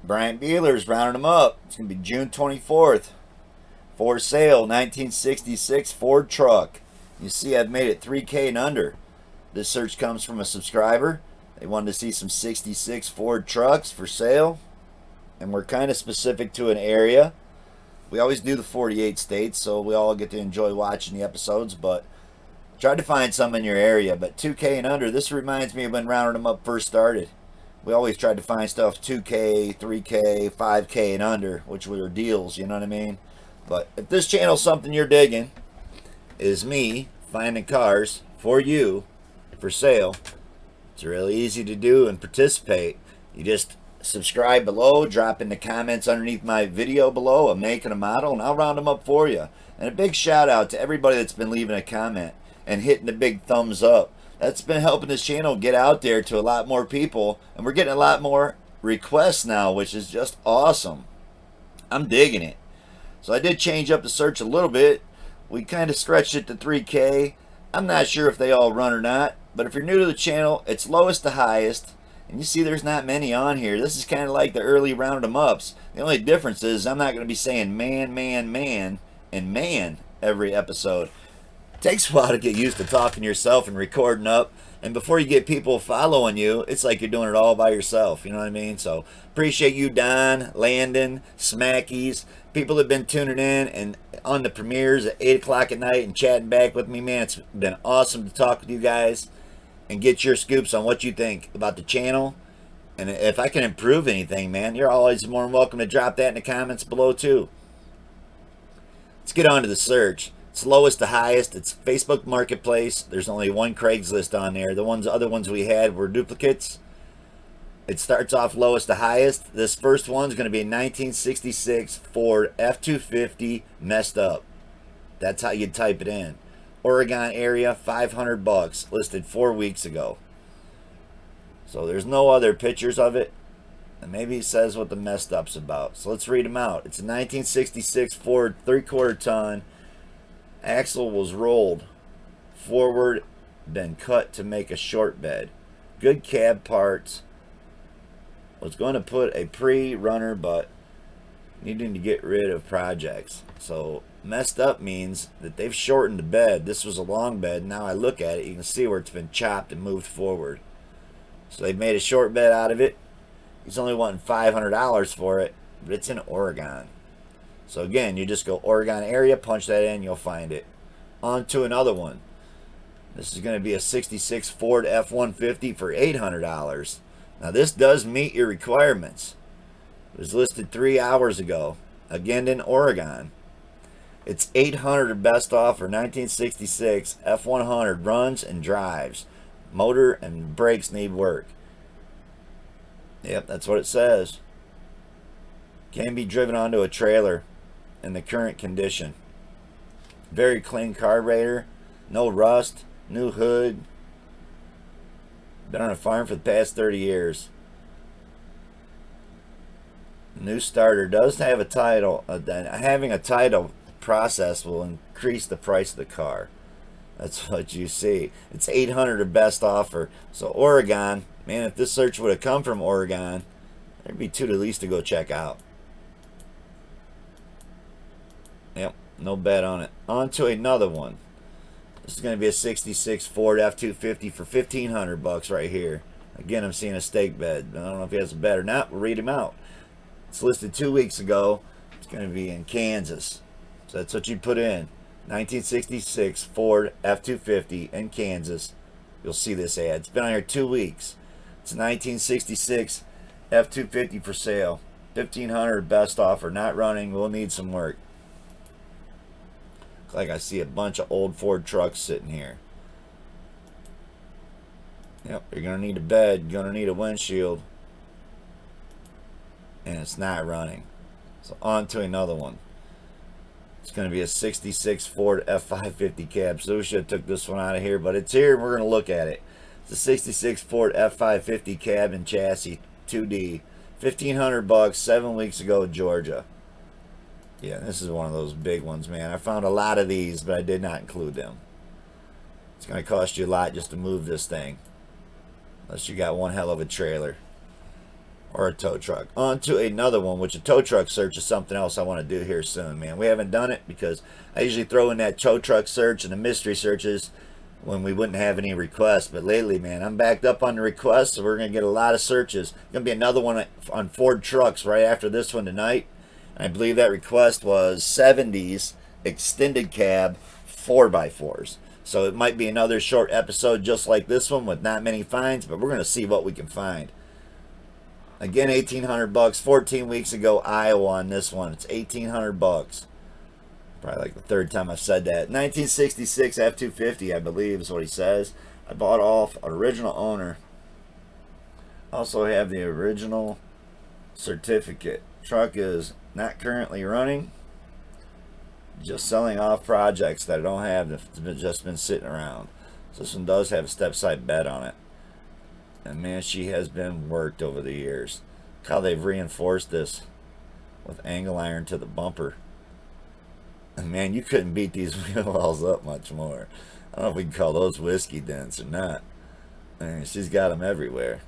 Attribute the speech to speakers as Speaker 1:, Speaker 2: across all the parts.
Speaker 1: Bryant Bealer's rounding them up. It's going to be June 24th. For sale, 1966 Ford truck. You see, I've made it 3K and under. This search comes from a subscriber. They wanted to see some 66 Ford trucks for sale. And we're kind of specific to an area. We always do the 48 states, so we all get to enjoy watching the episodes. But try to find some in your area. But 2K and under, this reminds me of when rounding them up first started. We always tried to find stuff 2K, 3K, 5K and under, which were deals, you know what I mean? But if this channel's something you're digging, is me finding cars for you for sale. It's really easy to do and participate. You just subscribe below, drop in the comments underneath my video below, a make and a model, and I'll round them up for you. And a big shout out to everybody that's been leaving a comment and hitting the big thumbs up. That's been helping this channel get out there to a lot more people, and we're getting a lot more requests now, which is just awesome. I'm digging it. So I did change up the search a little bit. We kind of stretched it to 3K. I'm not sure if they all run or not, but if you're new to the channel, it's lowest to highest. And you see there's not many on here. This is kind of like the early round 'em ups. The only difference is I'm not going to be saying man, man, man, and man every episode. It takes a while to get used to talking to yourself and recording up. And before you get people following you, it's like you're doing it all by yourself. You know what I mean? So appreciate you, Don, Landon, Smackies, people that have been tuning in and on the premieres at 8 o'clock at night and chatting back with me, man. It's been awesome to talk with you guys and get your scoops on what you think about the channel. And if I can improve anything, man, you're always more than welcome to drop that in the comments below too. Let's get on to the search. It's lowest to highest. It's Facebook Marketplace. There's only one Craigslist on there. The other ones we had were duplicates. It starts off lowest to highest. This first one's going to be a 1966 Ford F-250 messed up. That's how you type it in. Oregon area, 500 bucks, listed 4 weeks ago. So there's no other pictures of it. And maybe it says what the messed up's about. So let's read them out. It's a 1966 Ford 3/4 ton. Axle was rolled forward, then cut to make a short bed. Good cab parts. Was going to put a pre-runner, but needing to get rid of projects. So messed up means that they've shortened the bed. This was a long bed. Now I look at it, you can see where it's been chopped and moved forward. So they've made a short bed out of it. He's only wanting $500 for it, but it's in Oregon. So again, you just go Oregon area, punch that in, you'll find it. On to another one. This is going to be a 66 Ford F-150 for $800. Now this does meet your requirements. It was listed 3 hours ago. Again in Oregon. It's $800 best offer, 1966 F-100 runs and drives. Motor and brakes need work. Yep, that's what it says. Can be driven onto a trailer in the current condition. Very clean carburetor, no rust, new hood. Been on a farm for the past 30 years. New starter does have a title. Having a title process will increase the price of the car. That's what you see. It's $800 best offer. So Oregon, man, if this search would have come from Oregon, there'd be two at least to go check out. Yep, no bet on it. On to another one. This is going to be a 66 Ford F-250 for $1,500 bucks right here. Again, I'm seeing a stake bed. I don't know if he has a bet or not. We'll read him out. It's listed 2 weeks ago. It's going to be in Kansas. So that's what you put in. 1966 Ford F-250 in Kansas. You'll see this ad. It's been on here 2 weeks. It's a 1966 F-250 for sale. $1,500 best offer. Not running. We'll need some work. Looks like I see a bunch of old Ford trucks sitting here. Yep, you're going to need a bed. You're going to need a windshield. And it's not running. So on to another one. It's going to be a 66 Ford F550 cab. So we should have took this one out of here, but it's here and we're going to look at it. It's a 66 Ford F550 cab and chassis 2D. $1,500 bucks, 7 weeks ago, Georgia. Yeah, this is one of those big ones, man. I found a lot of these, but I did not include them. It's going to cost you a lot just to move this thing. Unless you got one hell of a trailer. or a tow truck. On to another one, which a tow truck search is something else I want to do here soon, man. We haven't done it because I usually throw in that tow truck search and the mystery searches when we wouldn't have any requests. But lately, man, I'm backed up on the requests, so we're going to get a lot of searches. Going to be another one on Ford trucks right after this one tonight. And I believe that request was 70s extended cab 4x4s. So it might be another short episode just like this one with not many finds, but we're going to see what we can find. Again, $1,800. 14 weeks ago, Iowa on this one. It's $1,800. Probably like the third time I've said that. 1966 F-250, I believe, is what he says. I bought off an original owner. Also have the original certificate. Truck is not currently running. Just selling off projects that I don't have that's just been sitting around. So this one does have a step side bed on it. And man, she has been worked over the years. Look how they've reinforced this with angle iron to the bumper. And man, you couldn't beat these wheel wells up much more. I don't know if we can call those whiskey dents or not. I mean, she's got them everywhere.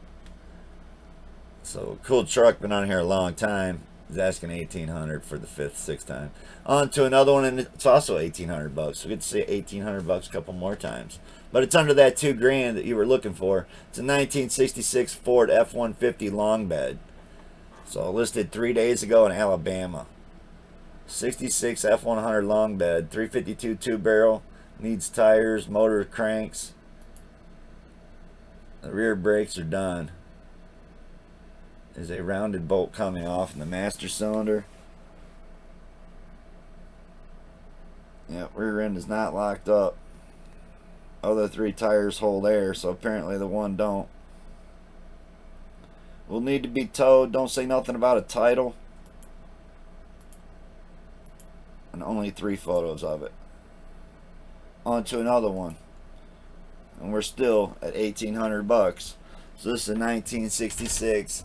Speaker 1: So cool truck, been on here a long time. He's asking $1,800 for the fifth, sixth time. On to another one, and it's also $1,800. So we get to say $1,800 a couple more times. But it's under that $2,000 that you were looking for. It's a 1966 Ford F-150 long bed. So listed 3 days ago in Alabama. 66 F-100 long bed, 352 2-barrel, needs tires, motor cranks. The rear brakes are done. There's a rounded bolt coming off in the master cylinder. Yep, rear end is not locked up. Other 3 tires hold air, so apparently the one don't. Will need to be towed. Don't say nothing about a title. And only 3 photos of it. On to another one. And we're still at $1,800. So this is a 1966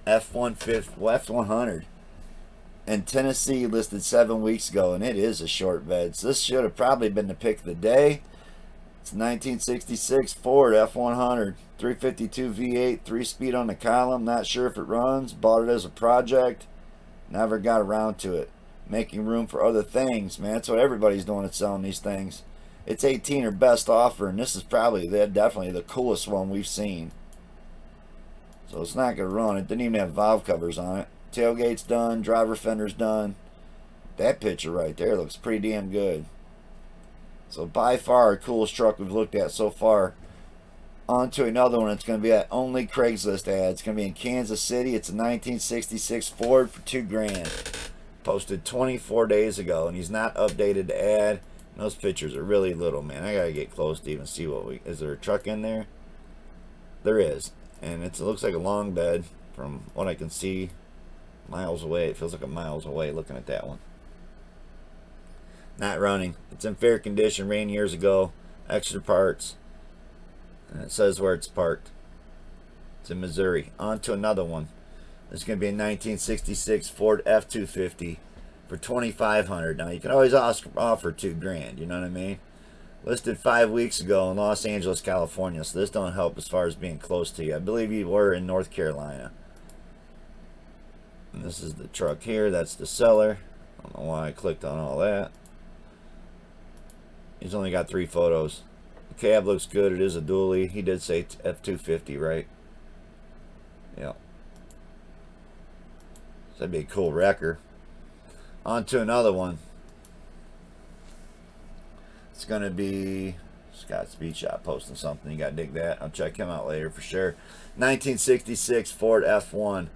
Speaker 1: F-100 in Tennessee, listed 7 weeks ago, and it is a short bed. So this should have probably been the pick of the day. It's 1966 Ford F-100, 352 V8, 3-speed on the column. Not sure if it runs. Bought it as a project. Never got around to it. Making room for other things, man. That's what everybody's doing at selling these things. It's 18 or best offer, and this is probably definitely the coolest one we've seen. So it's not going to run. It didn't even have valve covers on it. Tailgate's done. Driver fender's done. That picture right there looks pretty damn good. So by far our coolest truck we've looked at so far. On to another one. It's going to be at only Craigslist ad. It's going to be in Kansas City. It's a 1966 Ford for $2,000. Posted 24 days ago, and he's not updated the ad. And those pictures are really little, man. I got to get close to even see what is there a truck in there? There is. And it looks like a long bed from what I can see miles away. It feels like a miles away looking at that one. Not running. It's in fair condition. Ran years ago. Extra parts. And it says where it's parked. It's in Missouri. On to another one. It's going to be a 1966 Ford F-250 for $2,500. Now, you can always offer $2,000. You know what I mean? Listed 5 weeks ago in Los Angeles, California. So this don't help as far as being close to you. I believe you were in North Carolina. And this is the truck here. That's the seller. I don't know why I clicked on all that. He's only got 3 photos. The cab looks good. It is a dually. He did say F-250, right? Yeah. So that'd be a cool wrecker. On to another one. It's going to be Scott Speed Shop posting something. You got to dig that. I'll check him out later for sure. 1966 Ford F1.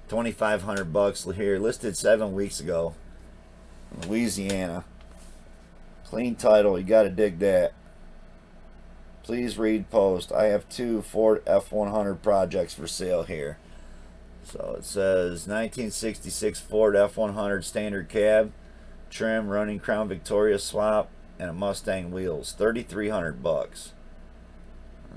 Speaker 1: $2,500 here. Listed 7 weeks ago. In Louisiana. Clean title. You got to dig that. Please read post. I have 2 Ford F100 projects for sale here. So it says 1966 Ford F100 standard cab. Trim, running Crown Victoria swap. And a Mustang wheels, $3,300.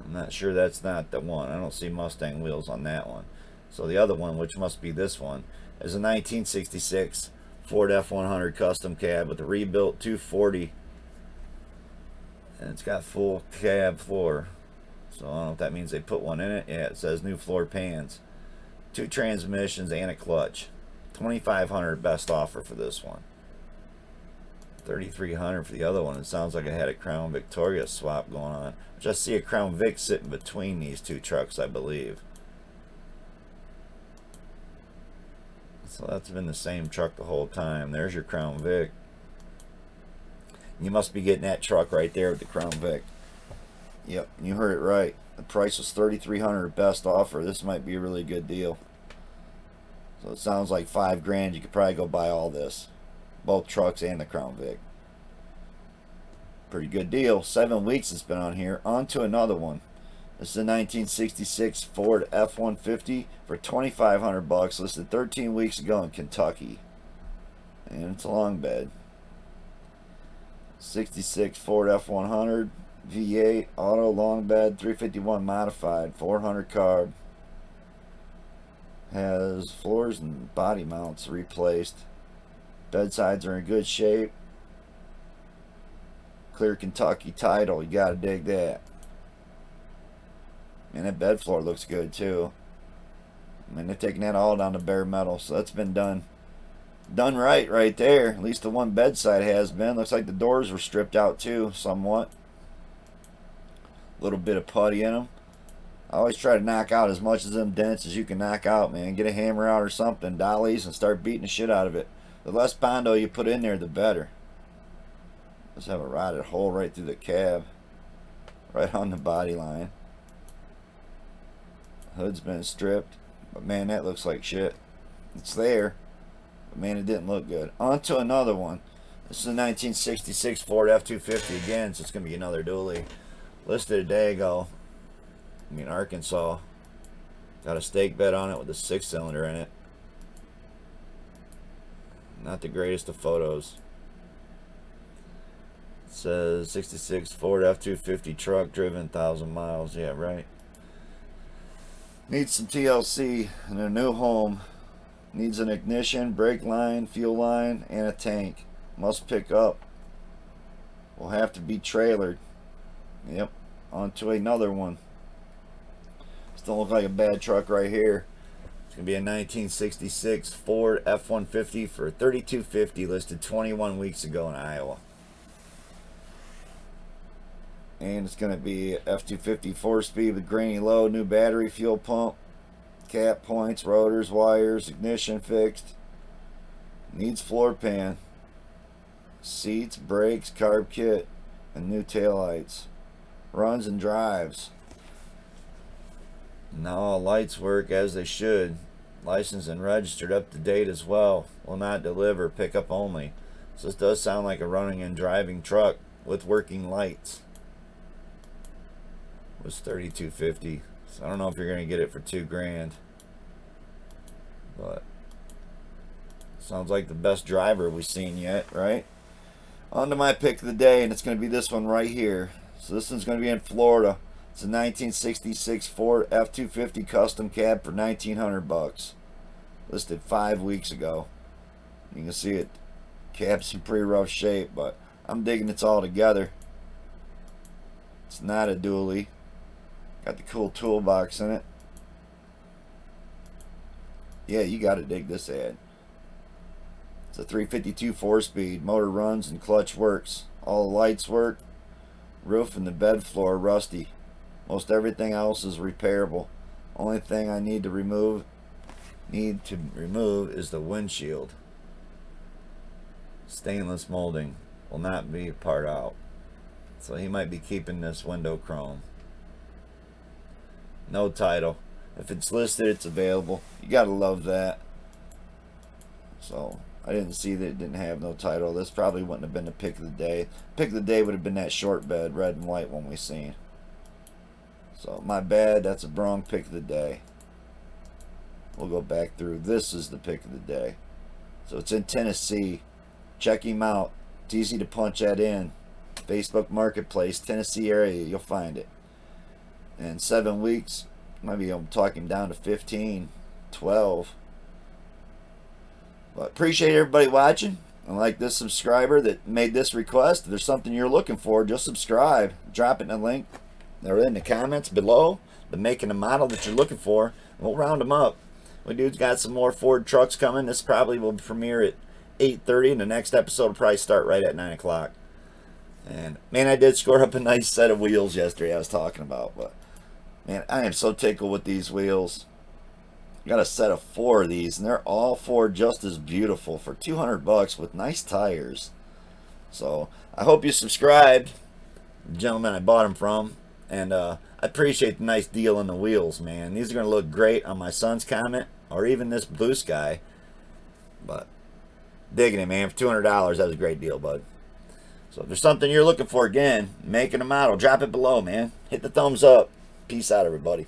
Speaker 1: I'm not sure that's not the one. I don't see Mustang wheels on that one. So the other one, which must be this one, is a 1966 Ford F100 custom cab with a rebuilt 240, and it's got full cab floor. So I don't know if that means they put one in it. Yeah, it says new floor pans. 2 transmissions and a clutch. $2,500 best offer for this one. $3,300 for the other one. It sounds like I had a Crown Victoria swap going on, which I see a Crown Vic sitting between these two trucks, I believe. So that's been the same truck the whole time. There's your Crown Vic. You must be getting that truck right there with the Crown Vic. Yep, you heard it right. The price was $3,300 best offer. This might be a really good deal. So it sounds like $5,000. You could probably go buy all this, both trucks and the Crown Vic. Pretty good deal. 7 weeks it's been on here. On to another one. This is a 1966 Ford F-150 for $2,500, listed 13 weeks ago in Kentucky. And it's a long bed. 66 Ford F-100 V8 auto long bed, 351 modified, 400 carb. Has floors and body mounts replaced. Bedsides are in good shape. Clear Kentucky title. You gotta dig that. And that bed floor looks good too. I mean, they're taking that all down to bare metal, so that's been done right there. At least the one bedside has been. Looks like the doors were stripped out too, somewhat. A little bit of putty in them. I always try to knock out as much of them dents as you can knock out, man. Get a hammer out or something, dollies, and start beating the shit out of it. The less Bondo you put in there, the better. Let's have a rotted hole right through the cab, right on the body line. Hood's been stripped, but man, that looks like shit. It's there, but man, it didn't look good. On to another one. This is a 1966 Ford F-250 again, so it's going to be another dually. Listed a day ago. Arkansas. Got a stake bed on it with a 6-cylinder in it. Not the greatest of photos. It says 66 Ford F-250 truck driven 1,000 miles. Yeah, right. Needs some TLC in a new home. Needs an ignition, brake line, fuel line, and a tank. Must pick up. Will have to be trailered. Yep. On to another one. Don't look like a bad truck right here. It's gonna be a 1966 Ford F-150 for $3,250, listed 21 weeks ago in Iowa. And it's gonna be F-250 4-speed with grainy load, new battery, fuel pump, cap points, rotors, wires, ignition fixed. Needs floor pan, seats, brakes, carb kit, and new taillights. Runs and drives. Now all lights work as they should. Licensed and registered, up to date as well. Will not deliver, pickup only. So this does sound like a running and driving truck with working lights. It was $3,250. So I don't know if you're gonna get it for $2,000. But sounds like the best driver we've seen yet, right? On to my pick of the day, and it's gonna be this one right here. So this one's gonna be in Florida. It's a 1966 Ford F-250 custom cab for $1,900. Listed 5 weeks ago. You can see it. Cab's in pretty rough shape, but I'm digging it's all together. It's not a dually. Got the cool toolbox in it. Yeah, you gotta dig this ad. It's a 352 4-speed. Motor runs and clutch works. All the lights work. Roof and the bed floor rusty. Most everything else is repairable. Only thing I need to remove is the windshield. Stainless molding will not be part out. So he might be keeping this window chrome. No title. If it's listed, it's available. You gotta love that. So I didn't see that it didn't have no title. This probably wouldn't have been the pick of the day. Pick of the day would have been that short bed, red and white one we seen. So my bad, that's a wrong pick of the day. We'll go back through. This is the pick of the day. So it's in Tennessee. Check him out. It's easy to punch that in. Facebook Marketplace, Tennessee area, you'll find it. In 7 weeks, maybe I'm talking down to 15, 12. But appreciate everybody watching. And like this subscriber that made this request. If there's something you're looking for, just subscribe. Drop it in the link. They're in the comments below, the make and the model that you're looking for. We'll round them up. We dude's got some more Ford trucks coming. This probably will premiere at 8:30, and the next episode will probably start right at 9 o'clock. And man, I did score up a nice set of wheels yesterday I was talking about. But man, I am so tickled with these wheels. Got a set of 4 of these, and they're all 4 just as beautiful for $200 with nice tires. So I hope you subscribed, gentleman I bought them from, and I appreciate the nice deal on the wheels, man. These are going to look great on my son's Comet or even this blue sky. But digging it, man. For $200, that was a great deal, bud. So if there's something you're looking for, again, make and a model, drop it below, man. Hit the thumbs up. Peace out, everybody.